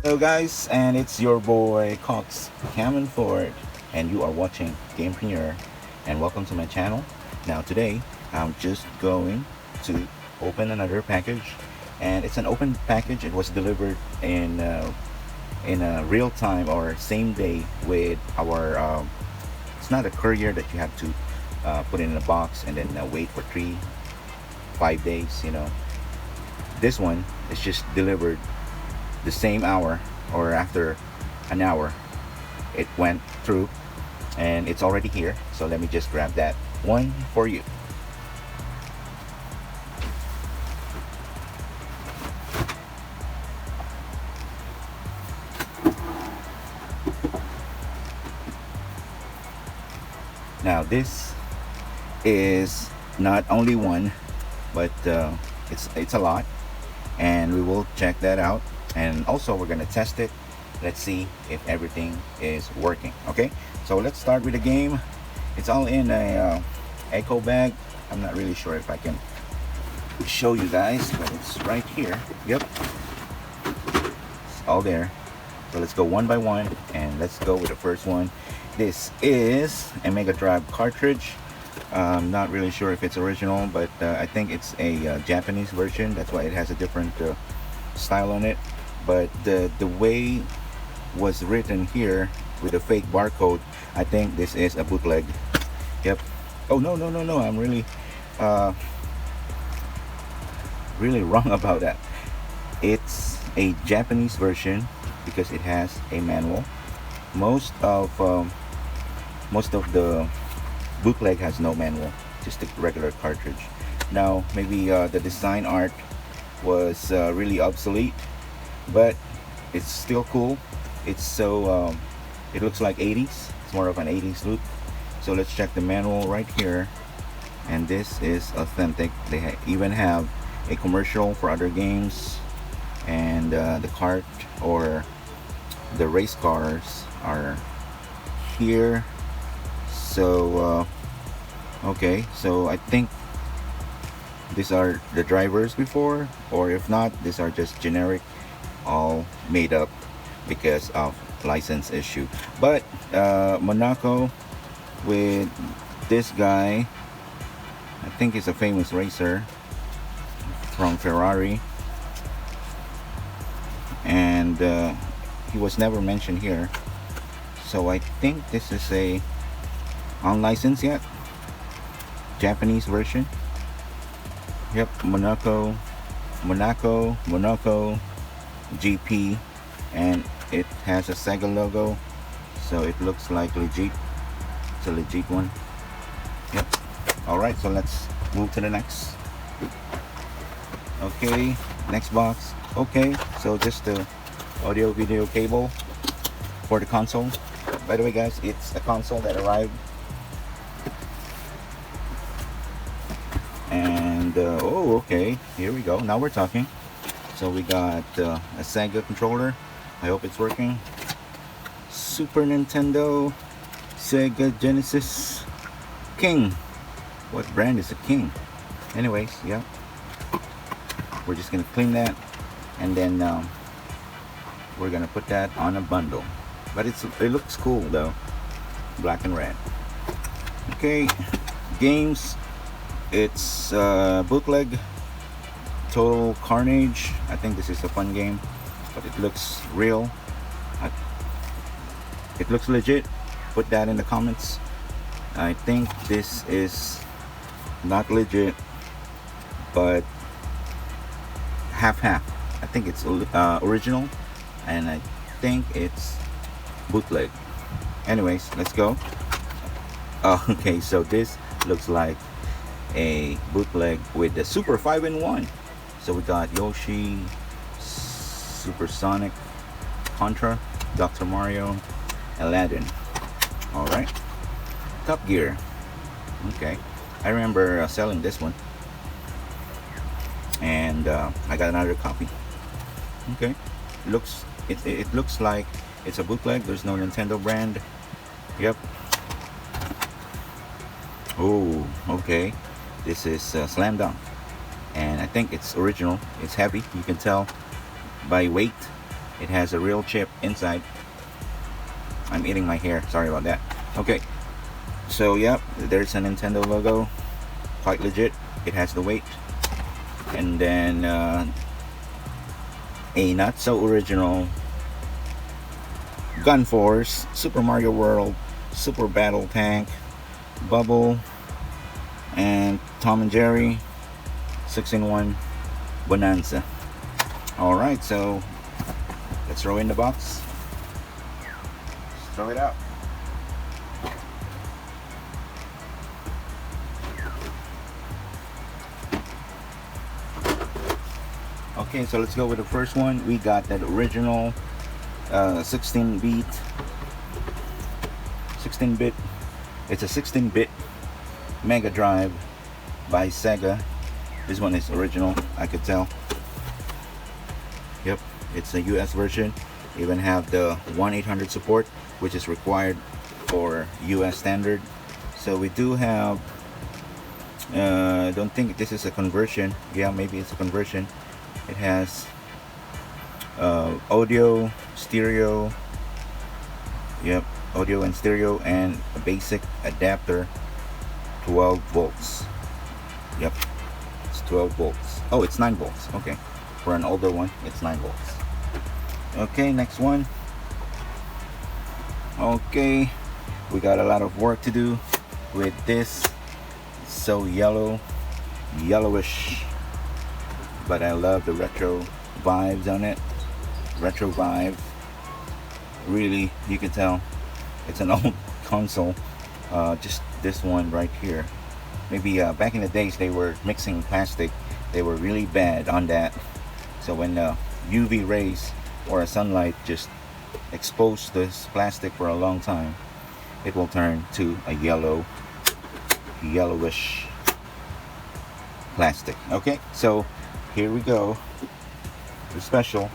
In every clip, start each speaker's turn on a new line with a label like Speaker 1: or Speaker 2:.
Speaker 1: Hello guys, and it's your boy Cox Ford, and you are watching Gamepreneur, and welcome to my channel. Now today, I'm just going to open another package, and it's an open package. It was delivered in a real time or same day with our. It's not a courier that you have to put it in a box and then wait for 5 days. This one is just delivered the same hour or after an hour. It went through and it's already here, so let me just grab that one for you. Now this is not only one, but it's a lot, and we will check that out, and also we're gonna test it. Let's see if everything is working. Okay, so let's start with the game. It's all in a echo bag. I'm not really sure if I can show you guys, but it's right here. Yep, it's all there. So let's go one by one, and let's go with the first one. This is a Mega Drive cartridge. I'm not really sure if it's original, but I think it's a Japanese version. That's why it has a different style on it. But the way was written here with a fake barcode, I think this is a bootleg. Yep. Oh no, I'm really really wrong about that. It's a Japanese version because it has a manual. Most of the bootleg has no manual, just a regular cartridge. Now maybe the design art was really obsolete, but it's still cool. It's so it looks like 80s. It's more of an 80s look. So let's check the manual right here, and this is authentic. They even have a commercial for other games, and the cart or the race cars are here. So okay, so I think these are the drivers before, or if not, these are just generic, all made up because of license issue. But Monaco with this guy, I think he's a famous racer from Ferrari, and he was never mentioned here. So I think this is a unlicensed yet Japanese version. Yep, Monaco GP, and it has a Sega logo, so it looks like legit. It's a legit one. Yep. All right, so let's move to the next. Okay, next box. Okay, so just the audio video cable for the console. By the way guys, it's a console that arrived, and oh okay, here we go, now we're talking. So we got a Sega controller. I hope it's working. Super Nintendo, Sega Genesis, King. What brand is a King? Anyways, yeah, we're just gonna clean that, and then we're gonna put that on a bundle. But it looks cool though, black and red. Okay, games. It's bootleg, Total Carnage. I think this is a fun game, but it looks real. It looks legit. Put that in the comments. I think this is not legit, but half. I think it's original, and I think it's bootleg. Anyways, let's go. Okay, so this looks like a bootleg with the Super 5-in-1. So we got Yoshi, Supersonic, Contra, Dr. Mario, Aladdin. All right, Top Gear. Okay, I remember selling this one, and I got another copy. Okay, it looks like it's a bootleg. There's no Nintendo brand. Yep. Oh, okay. This is Slam Dunk, and I think it's original. It's heavy. You can tell by weight. It has a real chip inside. I'm eating my hair, sorry about that. Okay, so yep, there's a Nintendo logo, quite legit. It has the weight, and then a not so original Gun Force, Super Mario World, Super Battle Tank, Bubble, and Tom and Jerry 6-in-1 Bonanza. Alright, so let's throw in the box. Let's throw it out. Okay, so let's go with the first one. We got that original 16-bit. It's a 16-bit Mega Drive by Sega. This one is original, I could tell. Yep, it's a US version. Even have the 1-800 support, which is required for US standard. So we do have, I don't think this is a conversion. Yeah, maybe it's a conversion. It has audio, stereo, yep, audio and stereo, and a basic adapter, 12 volts. Yep, it's 12 volts. Oh, it's 9 volts. Okay, for an older one, it's 9 volts. Okay, next one. Okay, we got a lot of work to do with this. It's so yellowish, but I love the retro vibes on it. Retro vibe. Really, you can tell it's an old console. Just this one right here. Maybe back in the days they were mixing plastic. They were really bad on that. So when UV rays or a sunlight just expose this plastic for a long time, it will turn to a yellowish plastic. Okay, so here we go. The special.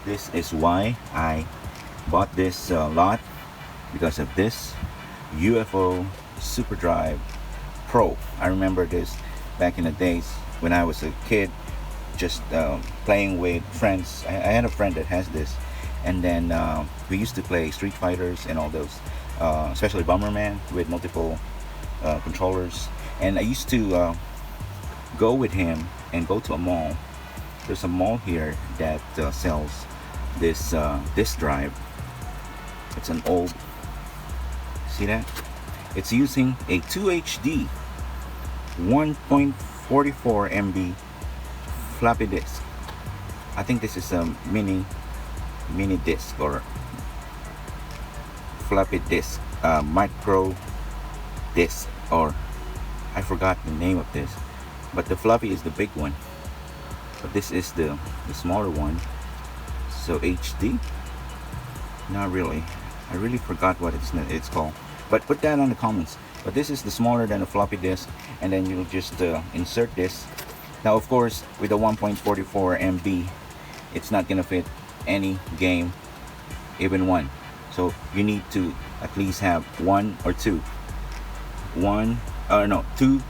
Speaker 1: This is why I bought this lot, because of this UFO Super Drive Pro. I remember this back in the days when I was a kid, just playing with friends. I had a friend that has this, and then we used to play Street Fighters and all those, especially Bomberman with multiple controllers. And I used to go with him and go to a mall. There's a mall here that sells this disk drive. It's an old, see that? It's using a 2HD 1.44 MB floppy disk. I think this is a mini disk or floppy disk, micro disk, or I forgot the name of this, but the floppy is the big one, but this is the smaller one. So HD, not really. I really forgot what it's called, but put that on the comments. But this is the smaller than a floppy disk, and then you'll just insert this. Now of course with the 1.44 MB, it's not gonna fit any game, even one. So you need to at least have one or two, two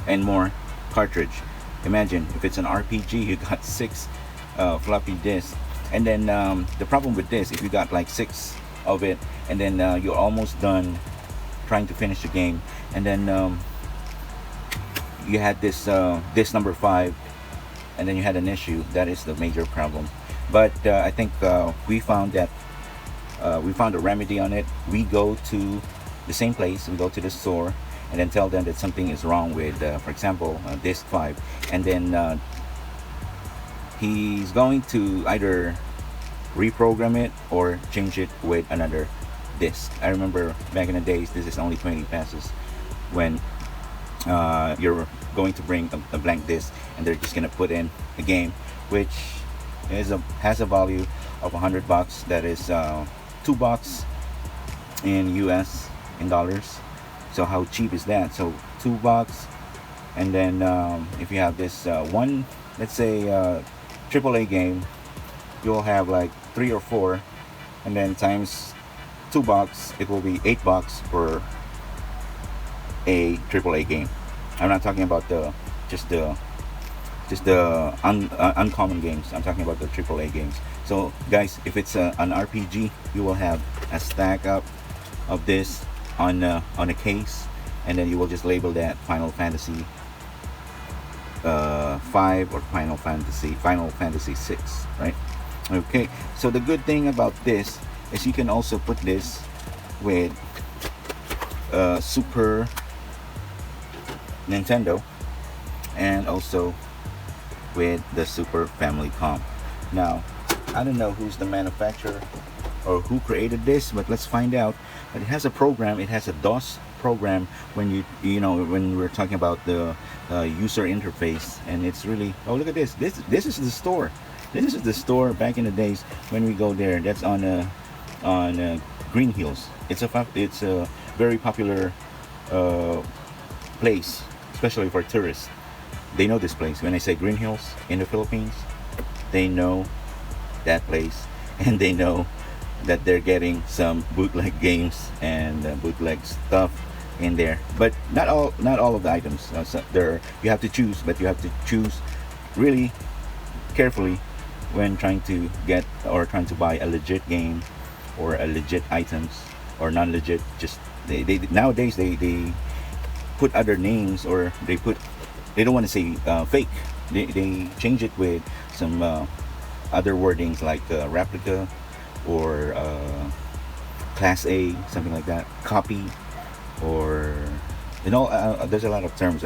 Speaker 1: and more cartridge. Imagine if it's an RPG, you got 6 floppy disks. And then the problem with this, if you got like 6 of it, and then you're almost done trying to finish the game, and then you had this number 5, and then you had an issue. That is the major problem. But I think we found a remedy on it. We go to the same place, we go to the store, and then tell them that something is wrong with, for example, disk 5, and then he's going to either reprogram it or change it with another disk. I remember back in the days, this is only 20 pesos when you're going to bring a blank disk, and they're just gonna put in a game which has a value of $100. That is $2 in US in dollars. So how cheap is that? So $2, and then if you have this one, let's say AAA game, you'll have like 3 or 4, and then times $2, it will be $8 for a AAA game. I'm not talking about just the just the uncommon games. I'm talking about the AAA games. So guys, if it's an RPG, you will have a stack up of this on a case, and then you will just label that Final Fantasy 5 or Final Fantasy 6, right? Okay, so the good thing about this is you can also put this with Super Nintendo, and also with the Super Famicom. Now, I don't know who's the manufacturer or who created this, but let's find out. But it has a program. It has a DOS program when you know when we're talking about the user interface, and it's really, oh, look at this. This is the store. This is the store back in the days when we go there. That's on Green Hills. It's a very popular place, especially for tourists. They know this place. When I say Green Hills in the Philippines, they know that place, and they know that they're getting some bootleg games and bootleg stuff in there. But not all of the items. So you have to choose, but you have to choose really carefully when trying to get or trying to buy a legit game or a legit items, or non-legit. Just they nowadays they put other names, or they don't want to say fake. They change it with some other wordings like replica, or class A, something like that, copy, or there's a lot of terms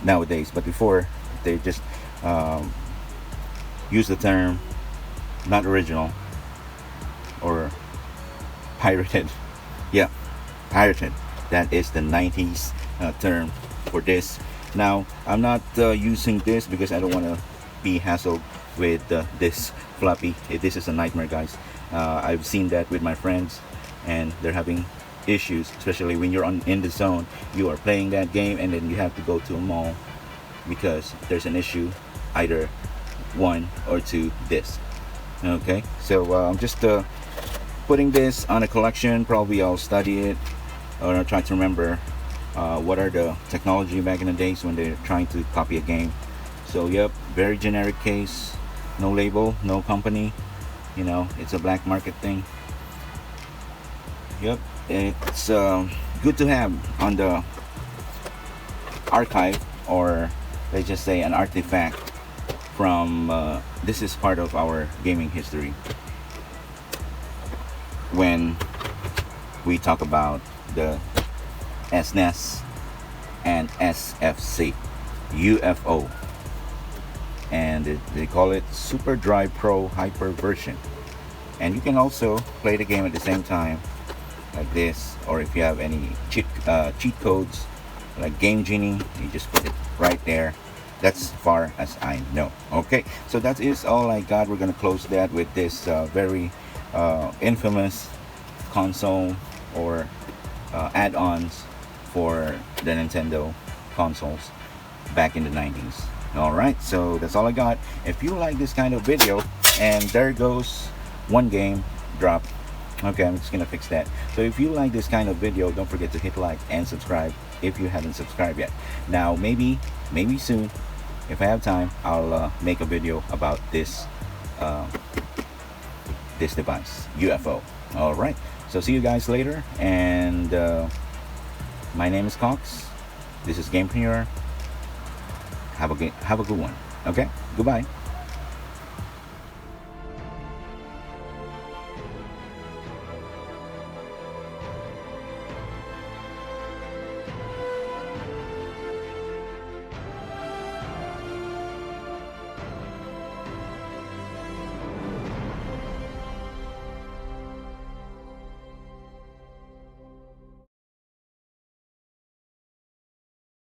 Speaker 1: nowadays. But before, they just use the term not original or pirated. Yeah, pirated. That is the 90s term for this. Now, I'm not using this because I don't want to be hassled with this floppy. This is a nightmare, guys. I've seen that with my friends, and they're having issues, especially when you're in the zone. You are playing that game, and then you have to go to a mall because there's an issue, either 1 or 2 discs. Okay, so I'm just putting this on a collection. Probably I'll study it, or I'll try to remember what are the technology back in the days when they're trying to copy a game. So yep, very generic case, no label, no company. You know, it's a black market thing. Yep, it's good to have on the archive, or let's just say an artifact from this is part of our gaming history when we talk about the Snes and SFC UFO, and they call it Super Drive Pro Hyper version. And you can also play the game at the same time like this, or if you have any cheat codes like Game Genie, you just put it right there. That's far as I know. Okay, so that is all I got. We're gonna close that with this very infamous console, or add-ons for the Nintendo consoles back in the 90s. Alright, so that's all I got. If you like this kind of video, and there goes one game drop. Okay, I'm just gonna fix that. So if you like this kind of video, don't forget to hit like and subscribe if you haven't subscribed yet. Now maybe soon, if I have time, I'll make a video about this this device, UFO. Alright, so see you guys later, and my name is Cox. This is Gamepreneur. Have a good one. Okay, goodbye.